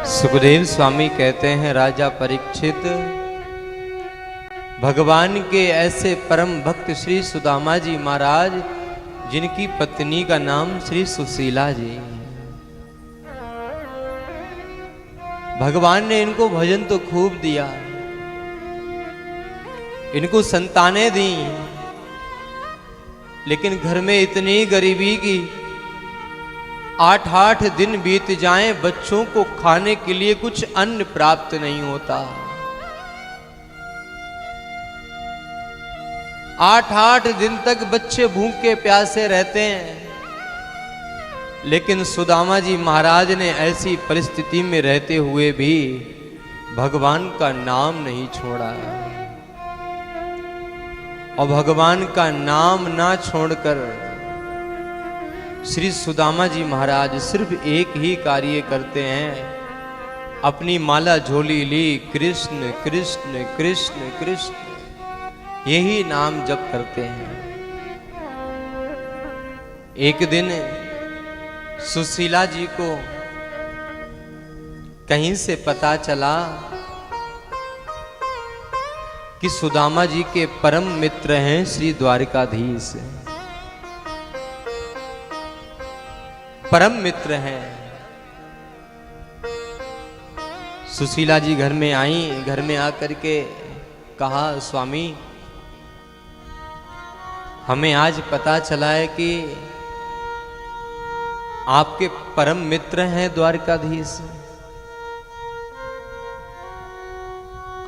सुखदेव स्वामी कहते हैं, राजा परीक्षित, भगवान के ऐसे परम भक्त श्री सुदामा जी महाराज, जिनकी पत्नी का नाम श्री सुशीला जी। भगवान ने इनको भजन तो खूब दिया, इनको संतानें दी, लेकिन घर में इतनी गरीबी की 8-8 दिन बीत जाएं, बच्चों को खाने के लिए कुछ अन्न प्राप्त नहीं होता। 8-8 दिन तक बच्चे भूखे प्यासे रहते हैं, लेकिन सुदामा जी महाराज ने ऐसी परिस्थिति में रहते हुए भी भगवान का नाम नहीं छोड़ा। और भगवान का नाम ना छोड़कर श्री सुदामा जी महाराज सिर्फ एक ही कार्य करते हैं, अपनी माला झोली ली, कृष्ण कृष्ण कृष्ण कृष्ण, यही नाम जप करते हैं। एक दिन सुशीला जी को कहीं से पता चला कि सुदामा जी के परम मित्र हैं श्री द्वारिकाधीश, परम मित्र हैं। सुशीला जी घर में आई, घर में आकर के कहा, स्वामी हमें आज पता चला है कि आपके परम मित्र हैं द्वारकाधीश,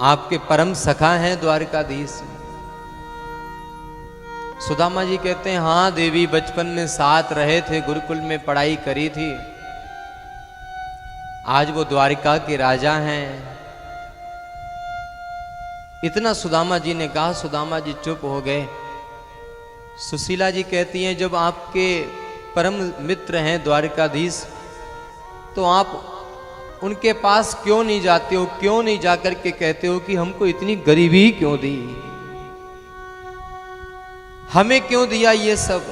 आपके परम सखा हैं द्वारकाधीश। सुदामा जी कहते हैं, हाँ देवी, बचपन में साथ रहे थे, गुरुकुल में पढ़ाई करी थी, आज वो द्वारिका के राजा हैं। इतना सुदामा जी ने कहा, सुदामा जी चुप हो गए। सुशीला जी कहती हैं, जब आपके परम मित्र हैं द्वारिकाधीश, तो आप उनके पास क्यों नहीं जाते हो, क्यों नहीं जाकर के कहते हो कि हमको इतनी गरीबी क्यों दी, हमें क्यों दिया ये सब,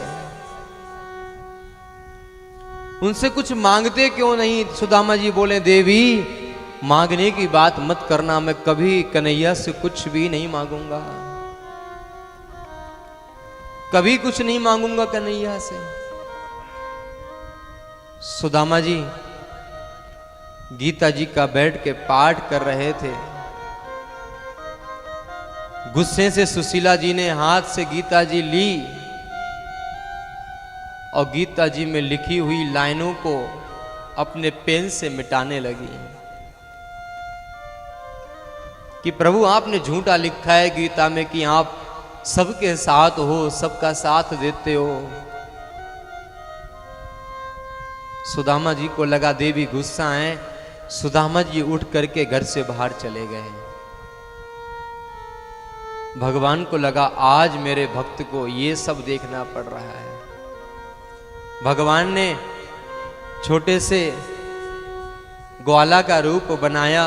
उनसे कुछ मांगते क्यों नहीं। सुदामा जी बोले, देवी मांगने की बात मत करना, मैं कभी कन्हैया से कुछ भी नहीं मांगूंगा, कभी कुछ नहीं मांगूंगा कन्हैया से। सुदामा जी गीता जी का बैठ के पाठ कर रहे थे, गुस्से से सुशीला जी ने हाथ से गीता जी ली और गीता जी में लिखी हुई लाइनों को अपने पेन से मिटाने लगी कि प्रभु आपने झूठा लिखा है गीता में कि आप सबके साथ हो, सबका साथ देते हो। सुदामा जी को लगा देवी गुस्सा है, सुदामा जी उठ करके घर से बाहर चले गए। भगवान को लगा आज मेरे भक्त को ये सब देखना पड़ रहा है। भगवान ने छोटे से ग्वाला का रूप बनाया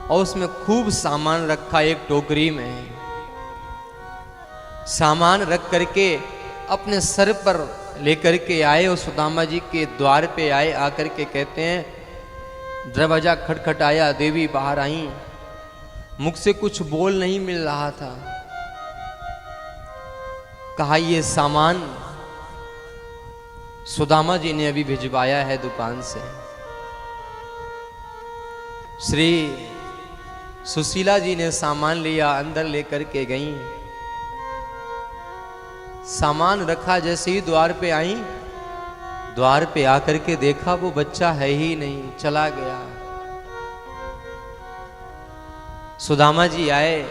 और उसमें खूब सामान रखा, एक टोकरी में सामान रख करके अपने सर पर लेकर के आए और सुदामा जी के द्वार पे आए। आकर के कहते हैं, दरवाजा खटखटाया, देवी बाहर आई, मुख से कुछ बोल नहीं मिल रहा था। कहा, ये सामान सुदामा जी ने अभी भिजवाया है दुकान से। श्री सुशीला जी ने सामान लिया, अंदर लेकर के गई, सामान रखा, जैसे ही द्वार पे आई, द्वार पे आकर के देखा वो बच्चा है ही नहीं, चला गया। सुदामा जी आए,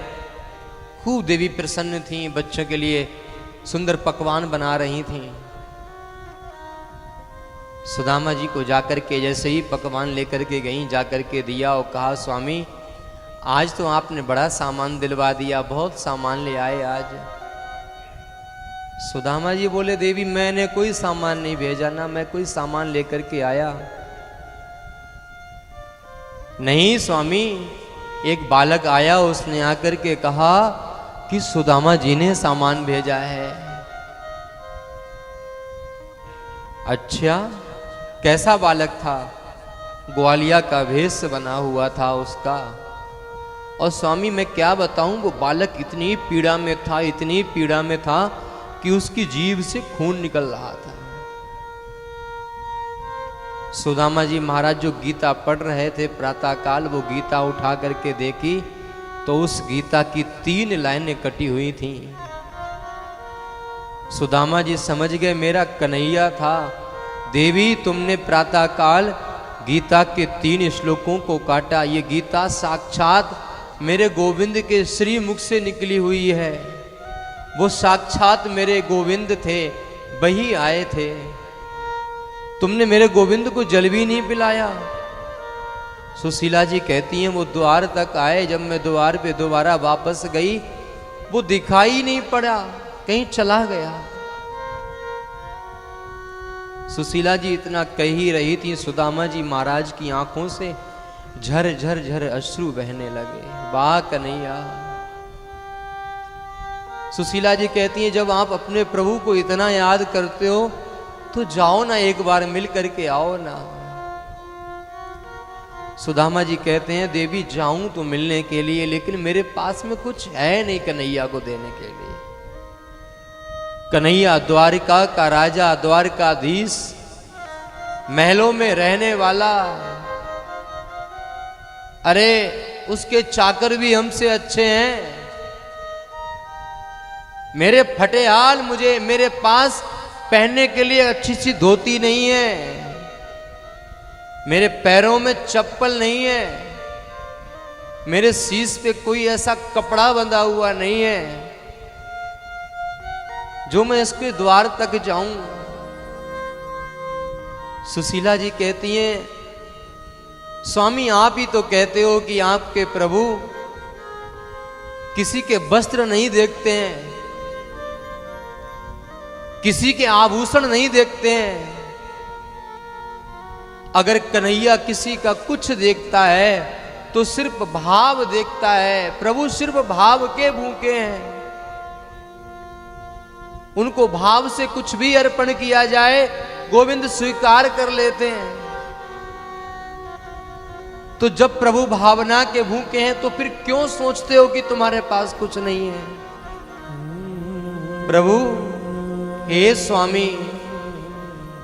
खूब देवी प्रसन्न थी, बच्चों के लिए सुंदर पकवान बना रही थी। सुदामा जी को जाकर के जैसे ही पकवान लेकर के गई, जाकर के दिया और कहा, स्वामी आज तो आपने बड़ा सामान दिलवा दिया, बहुत सामान ले आए आज। सुदामा जी बोले, देवी मैंने कोई सामान नहीं भेजा, ना मैं कोई सामान लेकर के आया। नहीं स्वामी, एक बालक आया, उसने आकर के कहा कि सुदामा जी ने सामान भेजा है। अच्छा, कैसा बालक था? ग्वालिया का भेष बना हुआ था उसका। और स्वामी मैं क्या बताऊं, वो बालक इतनी पीड़ा में था, इतनी पीड़ा में था कि उसकी जीभ से खून निकल रहा था। सुदामा जी महाराज जो गीता पढ़ रहे थे प्रातः काल, वो गीता उठा करके देखी तो उस गीता की 3 लाइनें कटी हुई थी। सुदामा जी समझ गए मेरा कन्हैया था। देवी तुमने प्रातः काल गीता के 3 श्लोकों को काटा, ये गीता साक्षात मेरे गोविंद के श्री मुख से निकली हुई है। वो साक्षात मेरे गोविंद थे, वही आए थे। तुमने मेरे गोविंद को जल भी नहीं पिलाया। सुशीला जी कहती हैं वो द्वार तक आए, जब मैं द्वार पे दोबारा वापस गई वो दिखाई नहीं पड़ा, कहीं चला गया। सुशीला जी इतना कह ही रही थी, सुदामा जी महाराज की आंखों से झर झर झर अश्रु बहने लगे। वाह कन्हैया। सुशीला जी कहती हैं जब आप अपने प्रभु को इतना याद करते हो तो जाओ ना, एक बार मिल करके आओ ना। सुदामा जी कहते हैं देवी जाऊं तो मिलने के लिए, लेकिन मेरे पास में कुछ है नहीं कन्हैया को देने के लिए। कन्हैया द्वारिका का राजा, द्वारकाधीश, महलों में रहने वाला, अरे उसके चाकर भी हमसे अच्छे हैं। मेरे फटेहाल, मुझे मेरे पास पहनने के लिए अच्छी सी धोती नहीं है, मेरे पैरों में चप्पल नहीं है, मेरे शीश पे कोई ऐसा कपड़ा बंधा हुआ नहीं है जो मैं इसके द्वार तक जाऊं। सुशीला जी कहती हैं स्वामी आप ही तो कहते हो कि आपके प्रभु किसी के वस्त्र नहीं देखते हैं, किसी के आभूषण नहीं देखते हैं। अगर कन्हैया किसी का कुछ देखता है तो सिर्फ भाव देखता है। प्रभु सिर्फ भाव के भूखे हैं, उनको भाव से कुछ भी अर्पण किया जाए गोविंद स्वीकार कर लेते हैं। तो जब प्रभु भावना के भूखे हैं तो फिर क्यों सोचते हो कि तुम्हारे पास कुछ नहीं है। प्रभु हे स्वामी,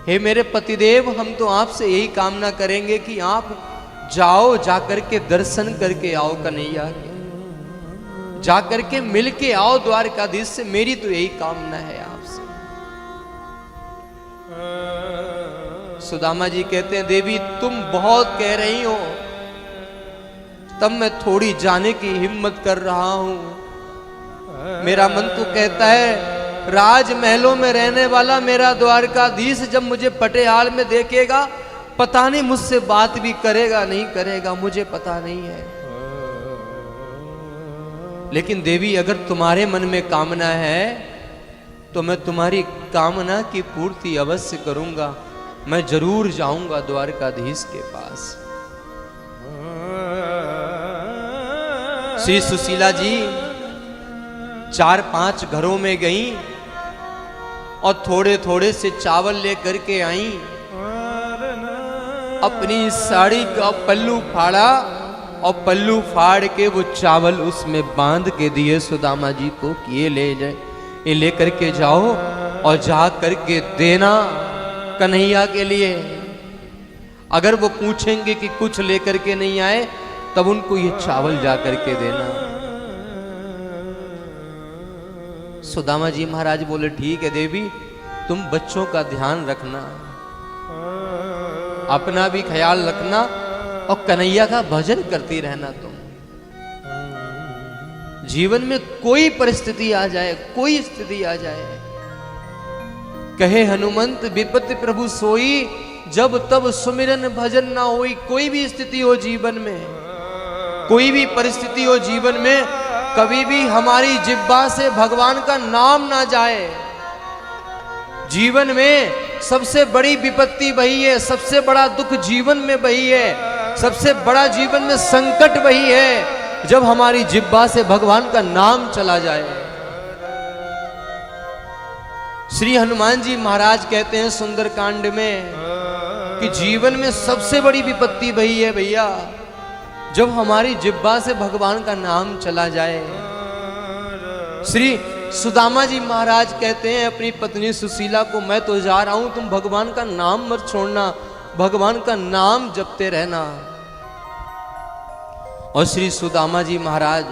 हे मेरे पतिदेव, हम तो आपसे यही कामना करेंगे कि आप जाओ, जाकर के दर्शन करके आओ कन्हैया के, जाकर के मिल के आओ द्वारकाधीश से। मेरी तो यही कामना है आपसे। सुदामा जी कहते हैं देवी तुम बहुत कह रही हो, तब मैं थोड़ी जाने की हिम्मत कर रहा हूं। मेरा मन तो कहता है राजमहलों में रहने वाला मेरा द्वारकाधीश जब मुझे पटेहाल में देखेगा, पता नहीं मुझसे बात भी करेगा नहीं करेगा, मुझे पता नहीं है। लेकिन देवी अगर तुम्हारे मन में कामना है तो मैं तुम्हारी कामना की पूर्ति अवश्य करूंगा। मैं जरूर जाऊंगा द्वारकाधीश के पास। श्री सुशीला जी 4-5 घरों में गईं और थोड़े थोड़े से चावल लेकर के आईं। अपनी साड़ी का पल्लू फाड़ा और पल्लू फाड़ के वो चावल उसमें बांध के दिए सुदामा जी को कि ये ले जाए, ये लेकर के जाओ और जा करके देना कन्हैया के लिए। अगर वो पूछेंगे कि कुछ लेकर के नहीं आए तब उनको ये चावल जा करके देना। सुदामा जी महाराज बोले ठीक है देवी, तुम बच्चों का ध्यान रखना, अपना भी ख्याल रखना और कन्हैया का भजन करती रहना। तुम जीवन में कोई परिस्थिति आ जाए, कोई स्थिति आ जाए, कहे हनुमंत विपत्ति प्रभु सोई, जब तब सुमिरन भजन ना होई। कोई भी स्थिति हो जीवन में, कोई भी परिस्थिति हो जीवन में, कभी भी हमारी जिह्वा से भगवान का नाम ना जाए। जीवन में सबसे बड़ी विपत्ति वही है, सबसे बड़ा दुख जीवन में वही है, सबसे बड़ा जीवन में संकट वही है जब हमारी जिह्वा से भगवान का नाम चला जाए। श्री हनुमान जी महाराज कहते हैं सुंदरकांड में कि जीवन में सबसे बड़ी विपत्ति वही है भैया, जब हमारी जिह्वा से भगवान का नाम चला जाए। श्री सुदामा जी महाराज कहते हैं अपनी पत्नी सुशीला को, मैं तो जा रहा हूं, तुम भगवान का नाम मत छोड़ना, भगवान का नाम जपते रहना। और श्री सुदामा जी महाराज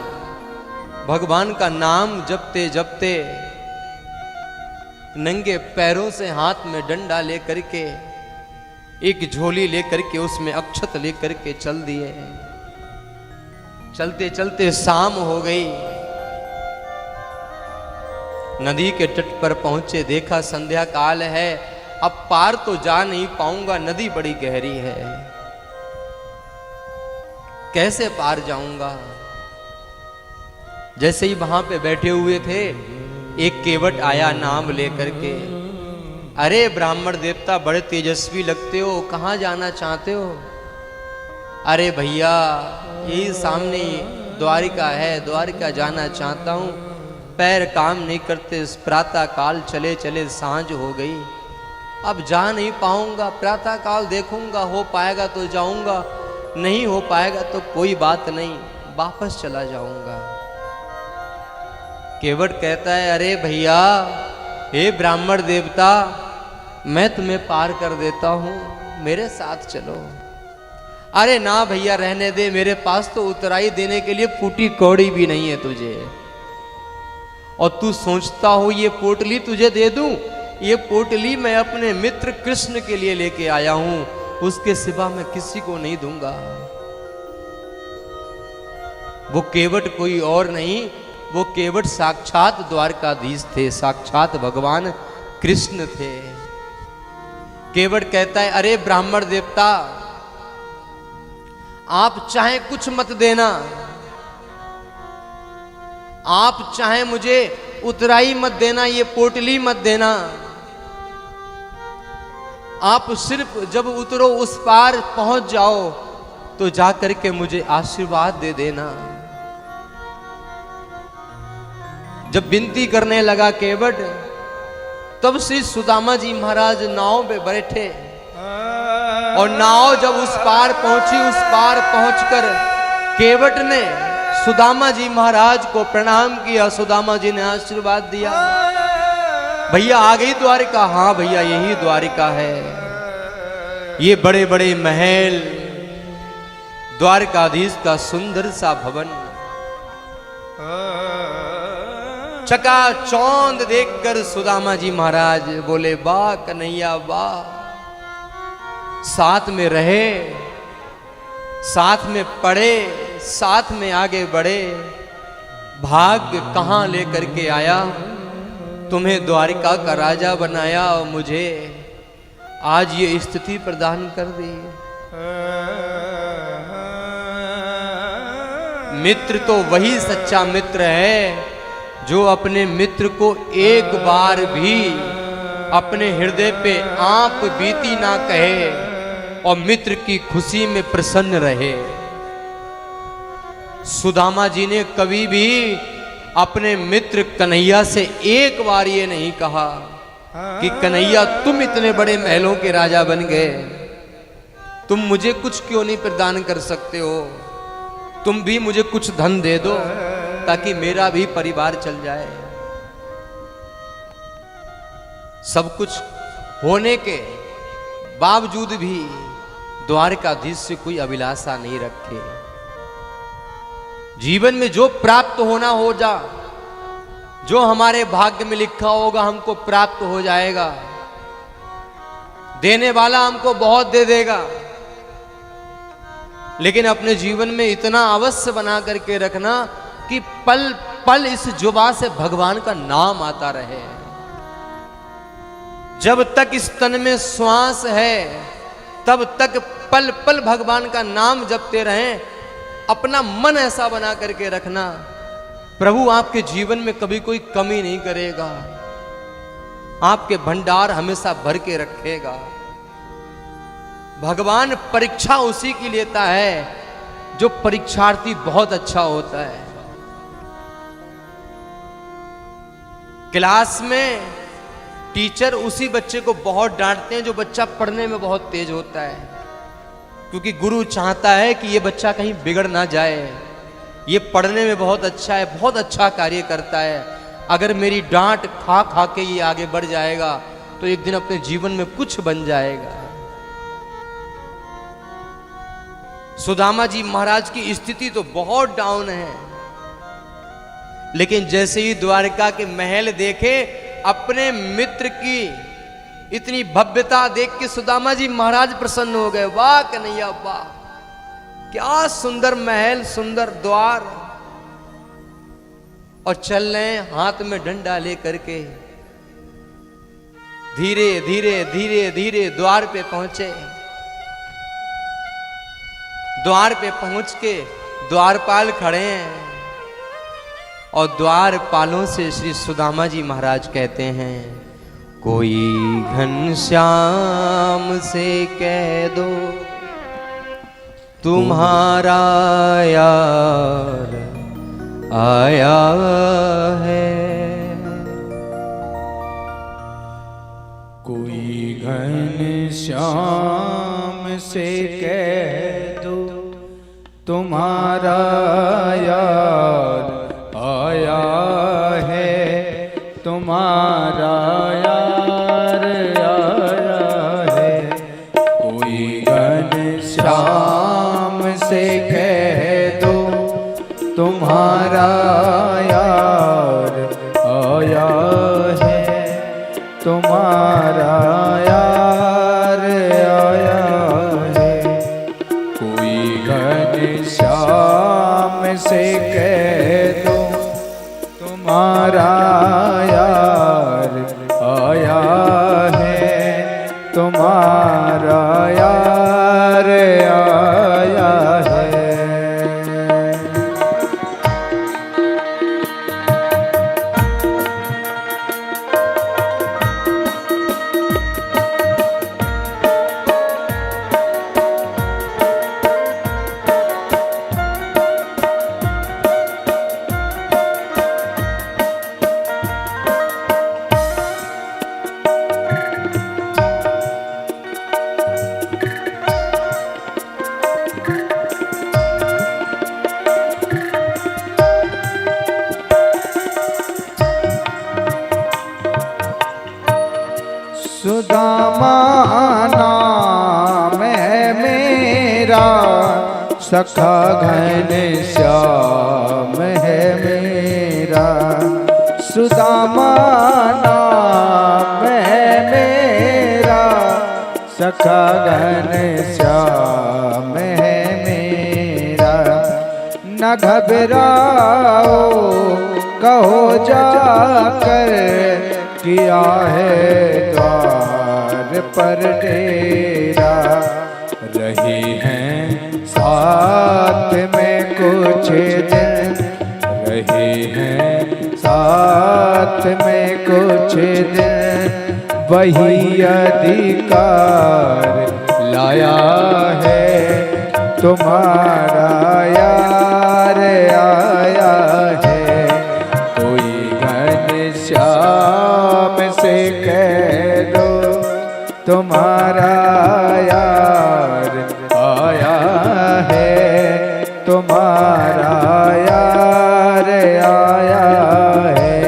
भगवान का नाम जपते जपते नंगे पैरों से हाथ में डंडा लेकर के, एक झोली लेकर के उसमें अक्षत लेकर के चल दिए। चलते चलते शाम हो गई, नदी के तट पर पहुंचे, देखा संध्या काल है, अब पार तो जा नहीं पाऊंगा, नदी बड़ी गहरी है, कैसे पार जाऊंगा। जैसे ही वहां पे बैठे हुए थे, एक केवट आया नाम लेकर के, अरे ब्राह्मण देवता बड़े तेजस्वी लगते हो, कहां जाना चाहते हो। अरे भैया यही सामने द्वारिका है, द्वारिका जाना चाहता हूं, पैर काम नहीं करते, प्रातः काल चले चले सांझ हो गई, अब जा नहीं पाऊंगा, प्रातः काल देखूंगा, हो पाएगा तो जाऊंगा, नहीं हो पाएगा तो कोई बात नहीं, वापस चला जाऊंगा। केवट कहता है, अरे भैया हे ब्राह्मण देवता, मैं तुम्हें पार कर देता हूं, मेरे साथ चलो। अरे ना भैया रहने दे, मेरे पास तो उतराई देने के लिए फूटी कौड़ी भी नहीं है तुझे, और तू सोचता हो ये पोटली तुझे दे दूं, ये पोटली मैं अपने मित्र कृष्ण के लिए लेके आया हूं, उसके सिवा मैं किसी को नहीं दूंगा। वो केवट कोई और नहीं, वो केवट साक्षात द्वारकाधीश थे, साक्षात भगवान कृष्ण थे। केवट कहता है, अरे ब्राह्मण देवता, आप चाहे कुछ मत देना, आप चाहे मुझे उतराई मत देना, ये पोटली मत देना, आप सिर्फ जब उतरो उस पार पहुंच जाओ तो जाकर के मुझे आशीर्वाद दे देना। जब विनती करने लगा केवट, तब श्री सुदामा जी महाराज नाव पे बैठे, और नाव जब उस पार पहुंची, उस पार पहुंचकर केवट ने सुदामा जी महाराज को प्रणाम किया, सुदामा जी ने आशीर्वाद दिया, भैया आ गई द्वारिका। हाँ भैया यही द्वारिका है, ये बड़े बड़े महल, द्वारकाधीश का सुंदर सा भवन, चकाचौंध देखकर सुदामा जी महाराज बोले, वाह कन्हैया वाह, साथ में रहे, साथ में पढ़े, साथ में आगे बढ़े, भाग्य कहां लेकर के आया, तुम्हें द्वारिका का राजा बनाया और मुझे आज ये स्थिति प्रदान कर दी। मित्र तो वही सच्चा मित्र है जो अपने मित्र को एक बार भी अपने हृदय पे आंप बीती ना कहे और मित्र की खुशी में प्रसन्न रहे। सुदामा जी ने कभी भी अपने मित्र कन्हैया से एक बार ये नहीं कहा कि कन्हैया तुम इतने बड़े महलों के राजा बन गए, तुम मुझे कुछ क्यों नहीं प्रदान कर सकते हो, तुम भी मुझे कुछ धन दे दो ताकि मेरा भी परिवार चल जाए। सब कुछ होने के बावजूद भी द्वारकाधीश से कोई अभिलाषा नहीं रखे। जीवन में जो प्राप्त होना हो जा, जो हमारे भाग्य में लिखा होगा हमको प्राप्त हो जाएगा, देने वाला हमको बहुत दे देगा, लेकिन अपने जीवन में इतना अवश्य बना करके रखना कि पल पल इस जुबान से भगवान का नाम आता रहे। जब तक इस तन में श्वास है तब तक पल पल भगवान का नाम जपते रहें। अपना मन ऐसा बना करके रखना, प्रभु आपके जीवन में कभी कोई कमी नहीं करेगा, आपके भंडार हमेशा भर के रखेगा। भगवान परीक्षा उसी की लेता है जो परीक्षार्थी बहुत अच्छा होता है। क्लास में टीचर उसी बच्चे को बहुत डांटते हैं जो बच्चा पढ़ने में बहुत तेज होता है, क्योंकि गुरु चाहता है कि ये बच्चा कहीं बिगड़ ना जाए, ये पढ़ने में बहुत अच्छा है, बहुत अच्छा कार्य करता है, अगर मेरी डांट खा खा के ये आगे बढ़ जाएगा तो एक दिन अपने जीवन में कुछ बन जाएगा। सुदामा जी महाराज की स्थिति तो बहुत डाउन है, लेकिन जैसे ही द्वारका के महल देखे, अपने मित्र की इतनी भव्यता देख के सुदामा जी महाराज प्रसन्न हो गए। वाह कन्हैया वाह, क्या सुंदर महल, सुंदर द्वार। और चल रहे हाथ में डंडा लेकर के धीरे धीरे धीरे धीरे द्वार पे पहुंचे। द्वार पे पहुंच के द्वारपाल खड़े हैं और द्वारपालों से श्री सुदामा जी महाराज कहते हैं, कोई घनश्याम से कह दो तुम्हारा यार आया है। कोई घनश्याम से कह दो तुम्हारा यार आया है, तुम्हारा यार आया है। कोई घनश्याम से कह दो तुम्हारा यार आया है, तुम्हारा यार आया है। कोई घनश्याम से कह दो तुम्हारा यार आया है, तुम्हारा यार आया है। सुदामा नाम है मेरा, सखा घनश्याम है मेरा। सुदामा नाम है मेरा, सखा घनश्याम है मेरा। न घबराओ कहो जाकर, किया है द्वार पर डेरा। रही हैं साथ में कुछ दिन, रही हैं साथ में कुछ दिन। वही अधिकार लाया है, तुम्हारा यार आया है। कोई घनश्याम से कह दो तुम्हारा यार आया है, तुम्हारा यार आया है।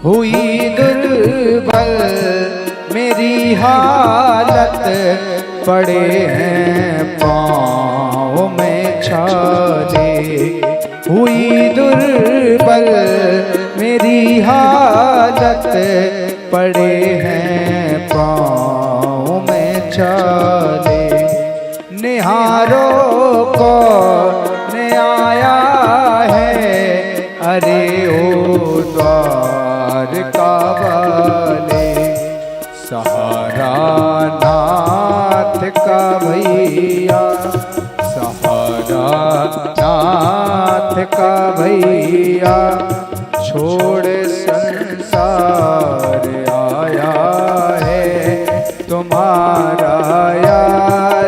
हुई दुर्बल मेरी हालत, पड़े हैं पाँव में छाले। हुई दुर्बल मेरी हालत, पड़े हैं पाँव में छाले। निहारो को ने आया है, अरे ओ द्वारका वाले। सहारा नाथ का भैया, सहारा नाथ का भैया, छोड़ संसार आया है तुम्हारा यार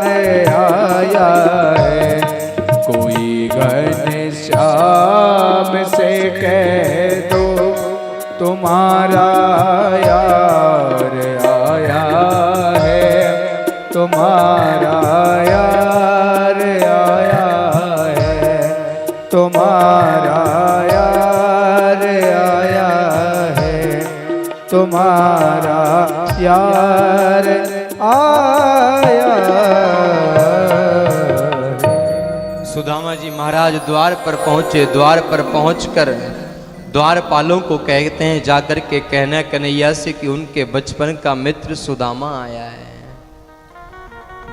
आया है। कोई घनश्याम से कह दो तुम्हारा यार आया है, तुम्हारा यार आया है, तुम्हारा यार आया है, तुम्हारा यार आया है। सुदामा जी महाराज द्वार पर पहुंचे। द्वार पर पहुंचकर द्वारपालों को कहते हैं जाकर के कहना कन्हैया से कि उनके बचपन का मित्र सुदामा आया है।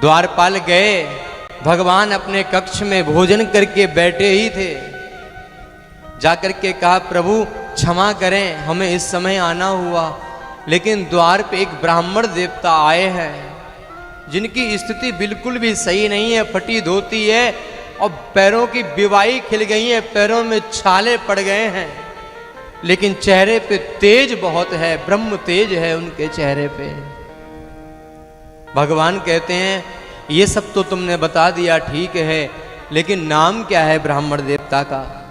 द्वारपाल गए। भगवान अपने कक्ष में भोजन करके बैठे ही थे। जाकर के कहा प्रभु क्षमा करें, हमें इस समय आना हुआ, लेकिन द्वार पे एक ब्राह्मण देवता आए हैं जिनकी स्थिति बिल्कुल भी सही नहीं है। फटी धोती है और पैरों की बिवाई खिल गई है, पैरों में छाले पड़ गए हैं, लेकिन चेहरे पे तेज बहुत है, ब्रह्म तेज है उनके चेहरे पे। भगवान कहते हैं ये सब तो तुमने बता दिया ठीक है, लेकिन नाम क्या है ब्राह्मण देवता का?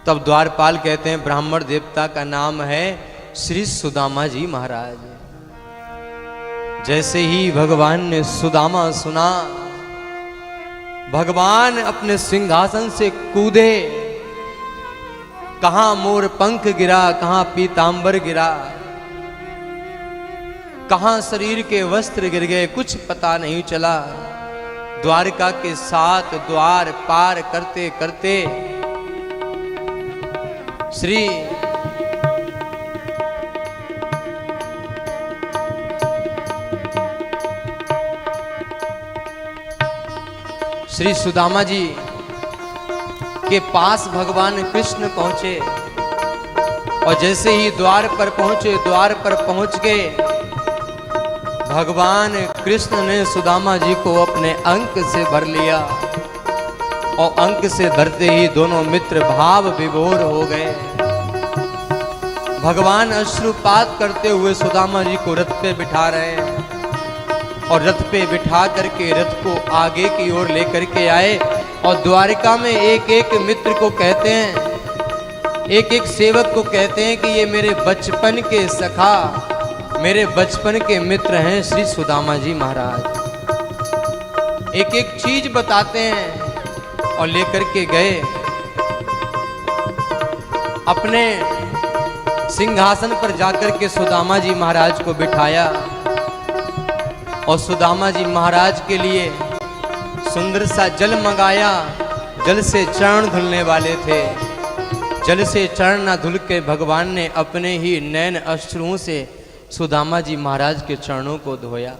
तब द्वारपाल कहते हैं ब्राह्मण देवता का नाम है श्री सुदामा जी महाराज। जैसे ही भगवान ने सुदामा सुना, भगवान अपने सिंहासन से कूदे। कहां मोर पंख गिरा, कहां पीतांबर गिरा, कहां शरीर के वस्त्र गिर गए, कुछ पता नहीं चला। द्वारका के 7 द्वार पार करते करते श्री सुदामा जी के पास भगवान कृष्ण पहुंचे। और जैसे ही द्वार पर पहुंचे, द्वार पर पहुंच गए, भगवान कृष्ण ने सुदामा जी को अपने अंक से भर लिया। और अंक से भरते ही दोनों मित्र भाव विभोर हो गए। भगवान अश्रुपात करते हुए सुदामा जी को रथ पे बिठा रहे हैं और रथ पे बिठा करके रथ को आगे की ओर लेकर के आए। और द्वारिका में एक एक मित्र को कहते हैं, एक एक सेवक को कहते हैं कि ये मेरे बचपन के सखा, मेरे बचपन के मित्र हैं श्री सुदामा जी महाराज। एक एक चीज बताते हैं और लेकर के गए। अपने सिंहासन पर जाकर के सुदामा जी महाराज को बिठाया और सुदामा जी महाराज के लिए सुंदर सा जल मंगाया। जल से चरण धुलने वाले थे। जल से चरण न धुल के भगवान ने अपने ही नैन अश्रुओं से सुदामा जी महाराज के चरणों को धोया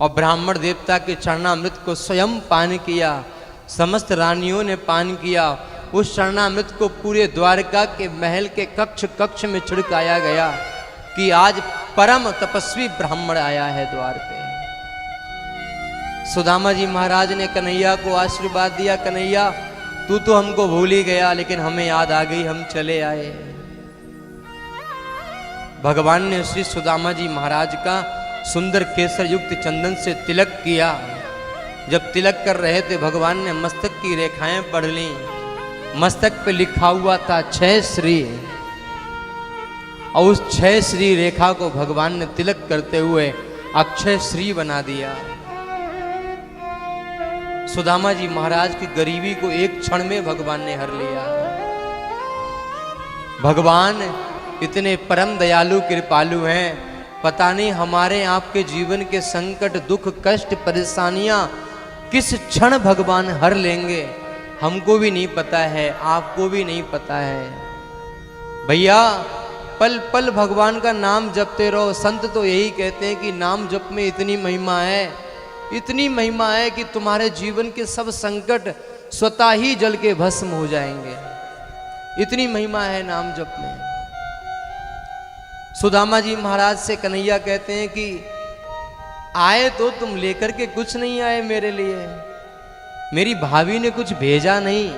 और ब्राह्मण देवता के चरणामृत को स्वयं पान किया। समस्त रानियों ने पान किया। उस चरणामृत को पूरे द्वारका के महल के कक्ष कक्ष में छिड़काया गया कि आज परम तपस्वी ब्राह्मण आया है द्वार पे। सुदामा जी महाराज ने कन्हैया को आशीर्वाद दिया, कन्हैया तू तो हमको भूल ही गया, लेकिन हमें याद आ गई, हम चले आए। भगवान ने श्री सुदामा जी महाराज का सुंदर केसर युक्त चंदन से तिलक किया। जब तिलक कर रहे थे भगवान ने मस्तक की रेखाएं पढ़ ली। मस्तक पे लिखा हुआ था 6 श्री, और उस 6 श्री रेखा को भगवान ने तिलक करते हुए अक्षय श्री बना दिया। सुदामा जी महाराज की गरीबी को एक क्षण में भगवान ने हर लिया। भगवान इतने परम दयालु कृपालु हैं, पता नहीं हमारे आपके जीवन के संकट दुख कष्ट परेशानियां किस क्षण भगवान हर लेंगे। हमको भी नहीं पता है, आपको भी नहीं पता है। भैया पल पल भगवान का नाम जपते रहो। संत तो यही कहते हैं कि नाम जप में इतनी महिमा है, इतनी महिमा है कि तुम्हारे जीवन के सब संकट स्वतः ही जल के भस्म हो जाएंगे। इतनी महिमा है नाम जप में। सुदामा जी महाराज से कन्हैया कहते हैं कि आए तो तुम लेकर के कुछ नहीं आए मेरे लिए, मेरी भाभी ने कुछ भेजा नहीं।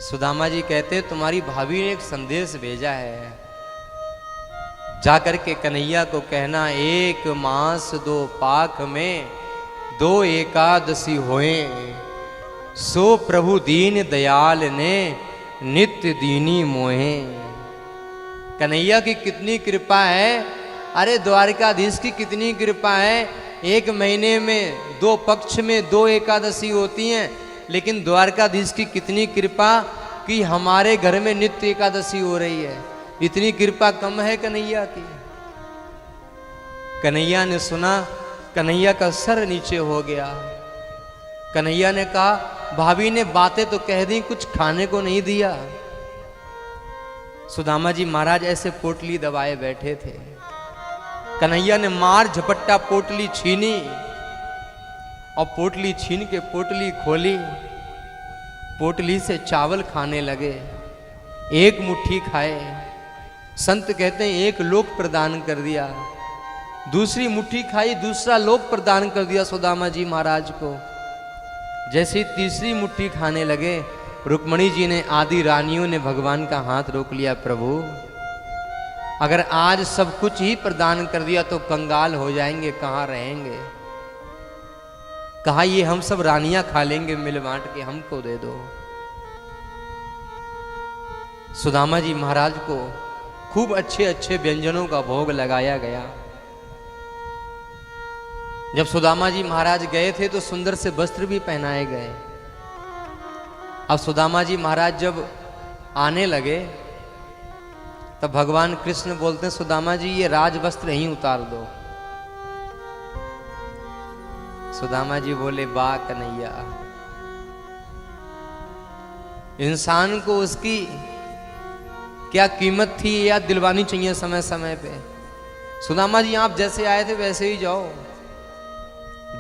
सुदामा जी कहते हैं तुम्हारी भाभी ने एक संदेश भेजा है, जाकर के कन्हैया को कहना 1 मास 2 पाख में 2 एकादशी होए, सो प्रभु दीन दयाल ने नित्य दीनी मोहे। कन्हैया की कितनी कृपा है, अरे द्वारकाधीश की कितनी कृपा है। 1 महीने में 2 पक्ष में 2 एकादशी होती हैं, लेकिन द्वारकाधीश की कितनी कृपा कि हमारे घर में नित्य एकादशी हो रही है। इतनी कृपा कम है कन्हैया की। कन्हैया ने सुना, कन्हैया का सर नीचे हो गया। कन्हैया ने कहा भाभी ने बातें तो कह दी, कुछ खाने को नहीं दिया। सुदामा जी महाराज ऐसे पोटली दबाए बैठे थे। कन्हैया ने मार झपट्टा पोटली छीनी और पोटली छीन के पोटली खोली, पोटली से चावल खाने लगे। 1 मुट्ठी खाए। संत कहते हैं 1 लोक प्रदान कर दिया। दूसरी मुट्ठी खाई, दूसरा लोक प्रदान कर दिया सुदामा जी महाराज को। जैसे तीसरी मुट्ठी खाने लगे, रुक्मणी जी ने, आदि रानियों ने भगवान का हाथ रोक लिया। प्रभु अगर आज सब कुछ ही प्रदान कर दिया तो कंगाल हो जाएंगे, कहाँ रहेंगे। कहा ये हम सब रानियां खा लेंगे मिल बांट के, हमको दे दो। सुदामा जी महाराज को खूब अच्छे अच्छे व्यंजनों का भोग लगाया गया। जब सुदामा जी महाराज गए थे तो सुंदर से वस्त्र भी पहनाए गए। अब सुदामा जी महाराज जब आने लगे तब भगवान कृष्ण बोलते हैं सुदामा जी ये राज वस्त्र ही उतार दो। सुदामा जी बोले वाह कन्हैया, इंसान को उसकी क्या कीमत थी या दिलवानी चाहिए समय समय पे। सुदामा जी आप जैसे आए थे वैसे ही जाओ,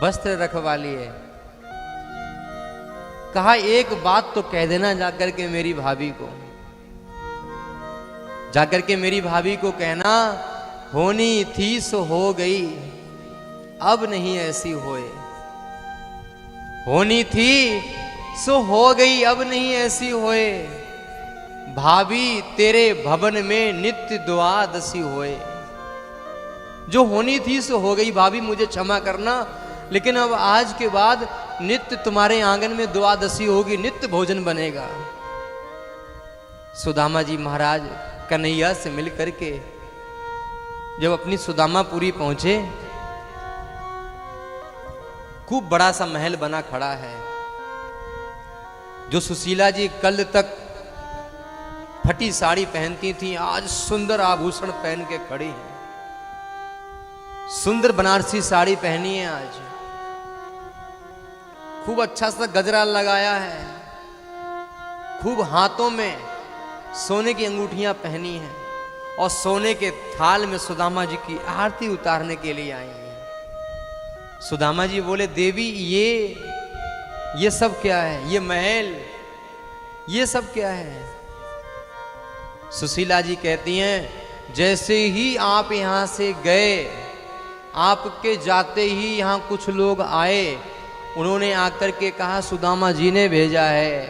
वस्त्र रखवा लिए। कहा एक बात तो कह देना जाकर के मेरी भाभी को, जाकर के मेरी भाभी को कहना होनी थी सो हो गई, अब नहीं ऐसी होए। होनी थी सो हो गई, अब नहीं ऐसी होए। भाभी तेरे भवन में नित्य द्वादशी होए। जो होनी थी सो हो गई, भाभी मुझे क्षमा करना, लेकिन अब आज के बाद नित्य तुम्हारे आंगन में द्वादशी होगी, नित्य भोजन बनेगा। सुदामा जी महाराज कन्हैया से मिल करके जब अपनी सुदामापुरी पहुंचे, खूब बड़ा सा महल बना खड़ा है। जो सुशीला जी कल तक फटी साड़ी पहनती थी, आज सुंदर आभूषण पहन के खड़ी हैं। सुंदर बनारसी साड़ी पहनी है आज, खूब अच्छा सा गजरा लगाया है, खूब हाथों में सोने की अंगूठियां पहनी हैं और सोने के थाल में सुदामा जी की आरती उतारने के लिए आई हैं। सुदामा जी बोले देवी ये सब क्या है, ये महल ये सब क्या है। सुशीला जी कहती हैं जैसे ही आप यहां से गए, आपके जाते ही यहां कुछ लोग आए, उन्होंने आकर के कहा सुदामा जी ने भेजा है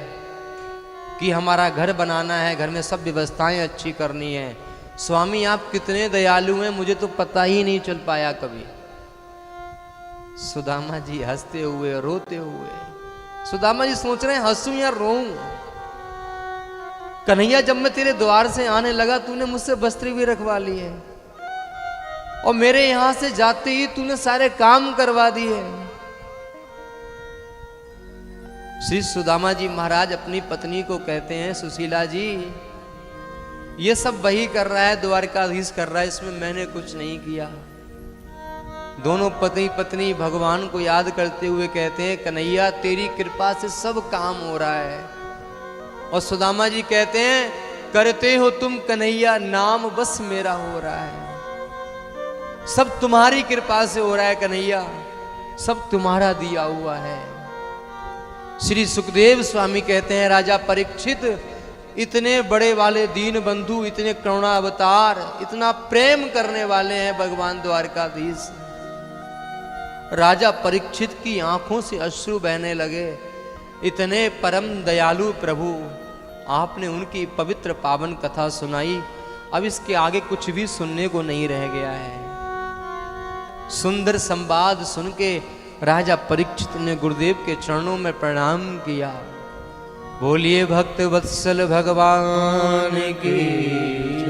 कि हमारा घर बनाना है, घर में सब व्यवस्थाएं अच्छी करनी है। स्वामी आप कितने दयालु हैं, मुझे तो पता ही नहीं चल पाया कभी। सुदामा जी हंसते हुए रोते हुए, सुदामा जी सोच रहे हैं हंसूं या रोऊं। कन्हैया जब मैं तेरे द्वार से आने लगा तूने मुझसे वस्त्र भी रखवा लिए और मेरे यहां से जाते ही तूने सारे काम करवा दिए। श्री सुदामा जी महाराज अपनी पत्नी को कहते हैं सुशीला जी ये सब वही कर रहा है, द्वारकाधीश कर रहा है, इसमें मैंने कुछ नहीं किया। दोनों पति पत्नी भगवान को याद करते हुए कहते हैं, कन्हैया तेरी कृपा से सब काम हो रहा है। और सुदामा जी कहते हैं, करते हो तुम कन्हैया, नाम बस मेरा हो रहा है। सब तुम्हारी कृपा से हो रहा है कन्हैया, सब तुम्हारा दिया हुआ है। श्री सुखदेव स्वामी कहते हैं, राजा परीक्षित इतने बड़े वाले दीन बंधु, इतने करुणा अवतार, इतना प्रेम करने वाले हैं भगवान द्वारकाधीश। राजा परीक्षित की आंखों से अश्रु बहने लगे। इतने परम दयालु प्रभु, आपने उनकी पवित्र पावन कथा सुनाई, अब इसके आगे कुछ भी सुनने को नहीं रह गया है। सुंदर संवाद सुन के राजा परीक्षित ने गुरुदेव के चरणों में प्रणाम किया। बोलिए भक्त वत्सल भगवान की